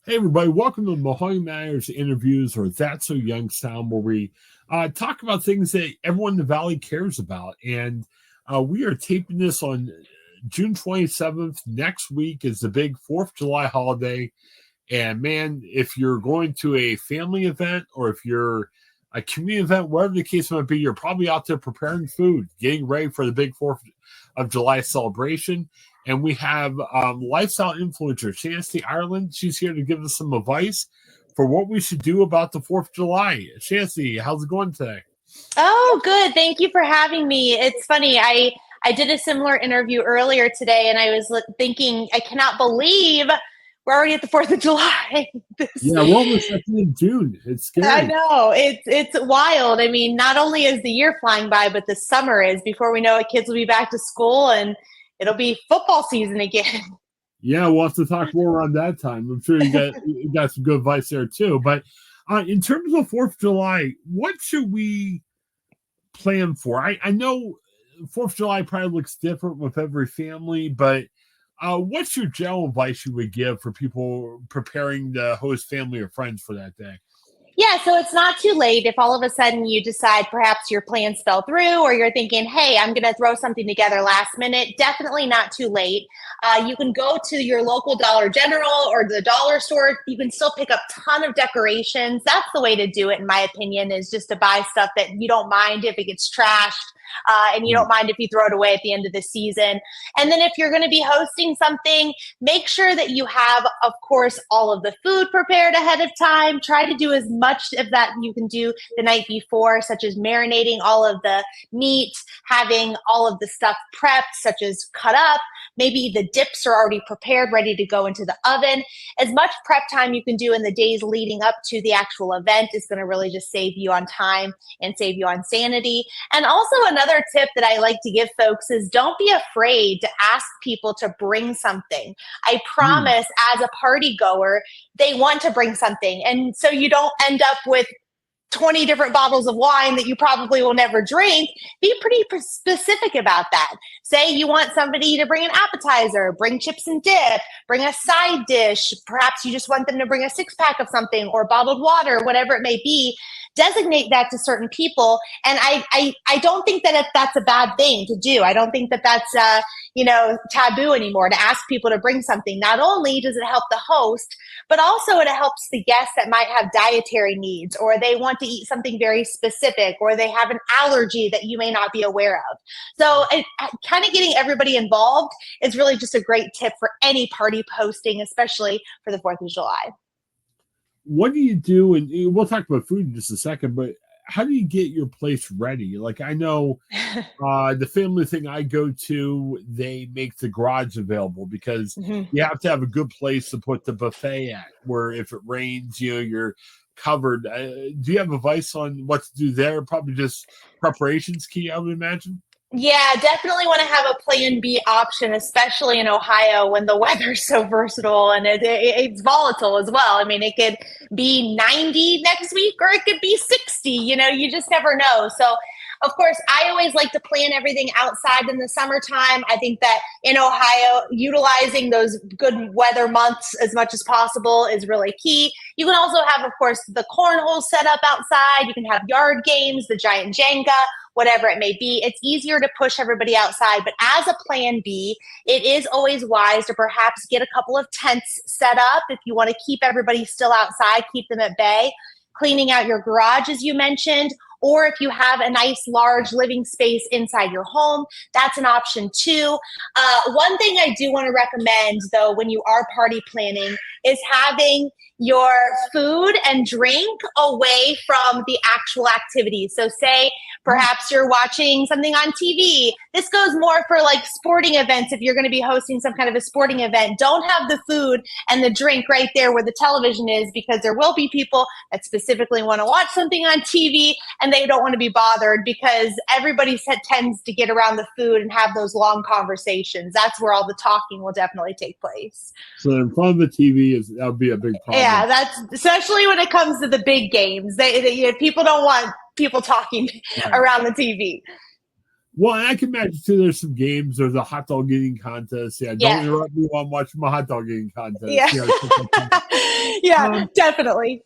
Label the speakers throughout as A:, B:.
A: Hey, everybody, welcome to Mahoning Matters interviews, or That's So Youngstown, where we talk about things that everyone in the Valley cares about. And we are taping this on June 27th. Next week is the big 4th of July holiday. And man, if you're going to a family event or if you're a community event, whatever the case might be, you're probably out there preparing food, getting ready for the big 4th of July celebration. And we have lifestyle influencer, Shanisty Ireland. She's here to give us some advice for what we should do about the 4th of July. Shanisty, how's it going today?
B: Oh, good. Thank you for having me. It's funny. I did a similar interview earlier today, and I was thinking, I cannot believe we're already at the 4th of July.
A: Yeah, we're almost at the end of June. It's scary.
B: I know. It's wild. I mean, not only is the year flying by, but the summer is. Before we know it, kids will be back to school, and it'll be football season again.
A: Yeah, we'll have to talk more around that time. I'm sure you got some good advice there too. But in terms of 4th of July, what should we plan for? I know 4th of July probably looks different with every family, but what's your general advice you would give for people preparing to host family or friends for that day?
B: Yeah, so it's not too late if all of a sudden you decide perhaps your plans fell through or you're thinking, hey, I'm going to throw something together last minute. Definitely not too late. You can go to your local Dollar General or the dollar store. You can still pick up a ton of decorations. That's the way to do it, in my opinion, is just to buy stuff that you don't mind if it gets trashed. And you don't mind if you throw it away at the end of the season. And then if you're going to be hosting something, make sure that you have, of course, all of the food prepared ahead of time. Try to do as much of that you can do the night before, such as marinating all of the meat, having all of the stuff prepped, such as cut up. Maybe the dips are already prepared, ready to go into the oven. As much prep time you can do in the days leading up to the actual event is going to really just save you on time and save you on sanity. And also another tip that I like to give folks is don't be afraid to ask people to bring something. I promise as a party goer, they want to bring something. And so you don't end up with 20 different bottles of wine that you probably will never drink. Be pretty specific about that. Say you want somebody to bring an appetizer, bring chips and dip, bring a side dish. Perhaps you just want them to bring a 6-pack of something or bottled water, whatever it may be. Designate that to certain people. And I don't think that that's a bad thing to do. I don't think that that's taboo anymore to ask people to bring something. Not only does it help the host, but also it helps the guests that might have dietary needs, or they want to eat something very specific, or they have an allergy that you may not be aware of. So kind of getting everybody involved is really just a great tip for any party hosting, especially for the 4th of July.
A: What do you do? And we'll talk about food in just a second, but how do you get your place ready? Like, I know the family thing I go to, they make the garage available because you have to have a good place to put the buffet at, where if it rains, you're covered. Do you have advice on what to do there? Probably just preparation's key, I would imagine.
B: Yeah, definitely want to have a plan B option, especially in Ohio when the weather's so versatile and it's volatile as well. I mean, it could be 90 next week or it could be 60, you just never know. So, of course, I always like to plan everything outside in the summertime. I think that in Ohio, utilizing those good weather months as much as possible is really key. You can also have, of course, the cornhole set up outside. You can have yard games, the giant Jenga, whatever it may be. It's easier to push everybody outside. But as a plan B, it is always wise to perhaps get a couple of tents set up if you want to keep everybody still outside, keep them at bay. Cleaning out your garage, as you mentioned, or if you have a nice large living space inside your home, that's an option too. One thing I do want to recommend, though, when you are party planning is having your food and drink away from the actual activities. So say perhaps you're watching something on TV. This goes more for like sporting events. If you're going to be hosting some kind of a sporting event, don't have the food and the drink right there where the television is, because there will be people that specifically want to watch something on TV and they don't want to be bothered, because everybody tends to get around the food and have those long conversations. That's where all the talking will definitely take place.
A: So in front of the TV that would be a big problem.
B: Yeah, that's especially when it comes to the big games. People don't want people talking around the TV.
A: Well, and I can imagine too. There's some games. There's a hot dog eating contest. Yeah, don't interrupt me while I'm watching my hot dog eating contest.
B: Yeah, yeah, definitely.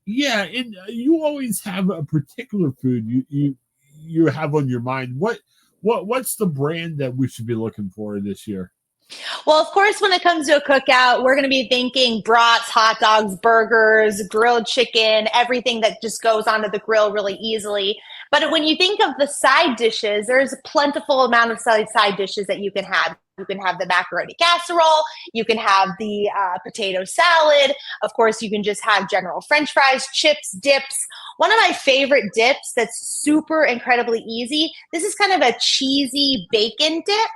A: Yeah, and you always have a particular food you have on your mind. What's the brand that we should be looking for this year?
B: Well, of course, when it comes to a cookout, we're going to be thinking brats, hot dogs, burgers, grilled chicken, everything that just goes onto the grill really easily. But when you think of the side dishes, there's a plentiful amount of side dishes that you can have. You can have the macaroni casserole. You can have the potato salad. Of course, you can just have general French fries, chips, dips. One of my favorite dips that's super incredibly easy. This is kind of a cheesy bacon dip.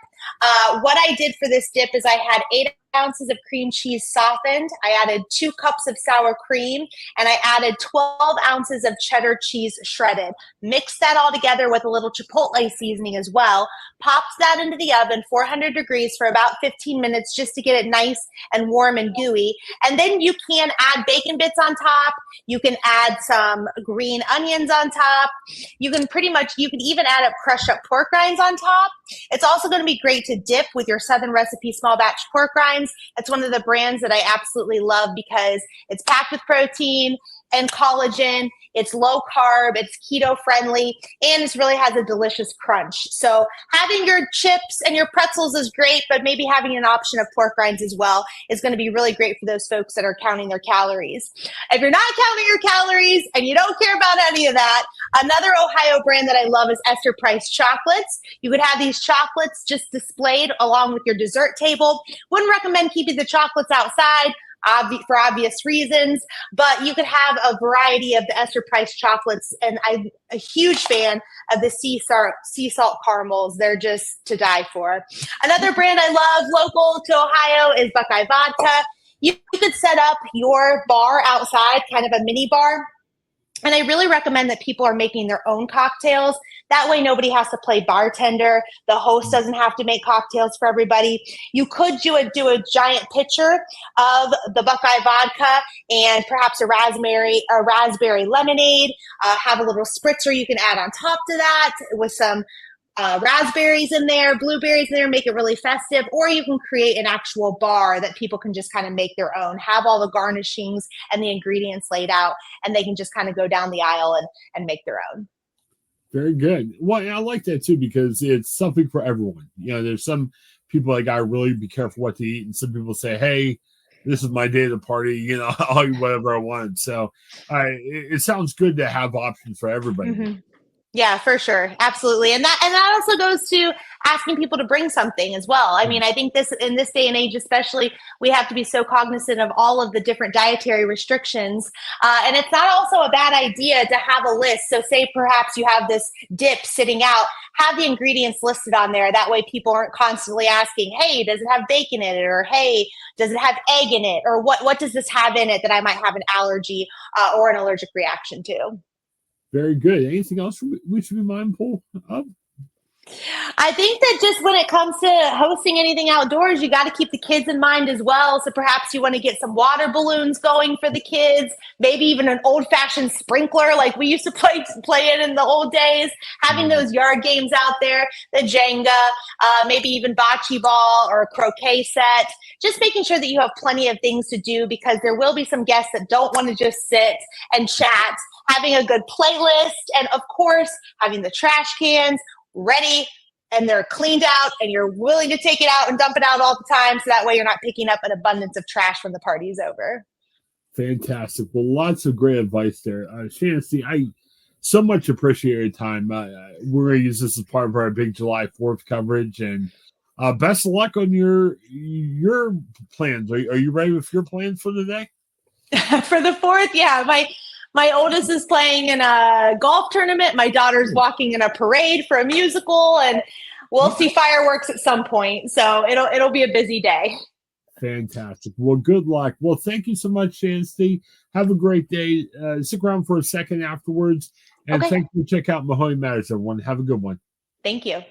B: What I did for this dip is I had 8 ounces of cream cheese softened. I added 2 cups of sour cream, and I added 12 ounces of cheddar cheese shredded. Mix that all together with a little chipotle seasoning as well. Pops that into the oven, 400 degrees for about 15 minutes just to get it nice and warm and gooey. And then you can add bacon bits on top. You can add some green onions on top. You can even add up crushed up pork rinds on top. It's also going to be great to dip with your Southern Recipe small batch pork rinds. It's one of the brands that I absolutely love because it's packed with protein and collagen. It's low carb, it's keto friendly, and it really has a delicious crunch. So having your chips and your pretzels is great, but maybe having an option of pork rinds as well is going to be really great for those folks that are counting their calories. If you're not counting your calories and you don't care about any of that, another Ohio brand that I love is Esther Price chocolates. You could have these chocolates just displayed along with your dessert table. Wouldn't recommend keeping the chocolates outside for obvious reasons, but you could have a variety of the Esther Price chocolates, and I'm a huge fan of the sea salt caramels. They're just to die for. Another brand I love local to Ohio is Buckeye Vodka. You could set up your bar outside, kind of a mini bar. And I really recommend that people are making their own cocktails. That way nobody has to play bartender. The host doesn't have to make cocktails for everybody. You could do a giant pitcher of the Buckeye vodka and perhaps a raspberry lemonade. Have a little spritzer you can add on top to that with some raspberries in there, blueberries in there, make it really festive. Or you can create an actual bar that people can just kind of make their own, have all the garnishings and the ingredients laid out, and they can just kind of go down the aisle and make their own.
A: Very good. Well, I like that too because it's something for everyone. There's some people that gotta really be careful what to eat, and some people say, "Hey, this is my day of the party. I'll eat whatever I want." So, it sounds good to have options for everybody.
B: Mm-hmm. Yeah, for sure. Absolutely. And that also goes to asking people to bring something as well. I mean, I think in this day and age, especially, we have to be so cognizant of all of the different dietary restrictions. And it's not also a bad idea to have a list. So say perhaps you have this dip sitting out, have the ingredients listed on there. That way people aren't constantly asking, hey, does it have bacon in it? Or, hey, does it have egg in it? Or what does this have in it that I might have an allergy or an allergic reaction to?
A: Very good. Anything else we should be mindful of?
B: I think that just when it comes to hosting anything outdoors, you got to keep the kids in mind as well. So perhaps you want to get some water balloons going for the kids, maybe even an old-fashioned sprinkler like we used to play in the old days, having those yard games out there, the Jenga, maybe even bocce ball or a croquet set, just making sure that you have plenty of things to do because there will be some guests that don't want to just sit and chat, having a good playlist, and of course, having the trash cans ready and they're cleaned out and you're willing to take it out and dump it out all the time. So that way you're not picking up an abundance of trash when the party's over.
A: Fantastic. Well, lots of great advice there. Shanisty, I so much appreciate your time. We're going to use this as part of our big July 4th coverage, and best of luck on your plans. Are you ready with your plans for the day?
B: For the 4th? Yeah. My oldest is playing in a golf tournament. My daughter's walking in a parade for a musical, and we'll see fireworks at some point. So it'll be a busy day.
A: Fantastic. Well, good luck. Well, thank you so much, Shanisty. Have a great day. Stick around for a second afterwards. And Thank you. Check out Mahoning Matters, everyone. Have a good one.
B: Thank you.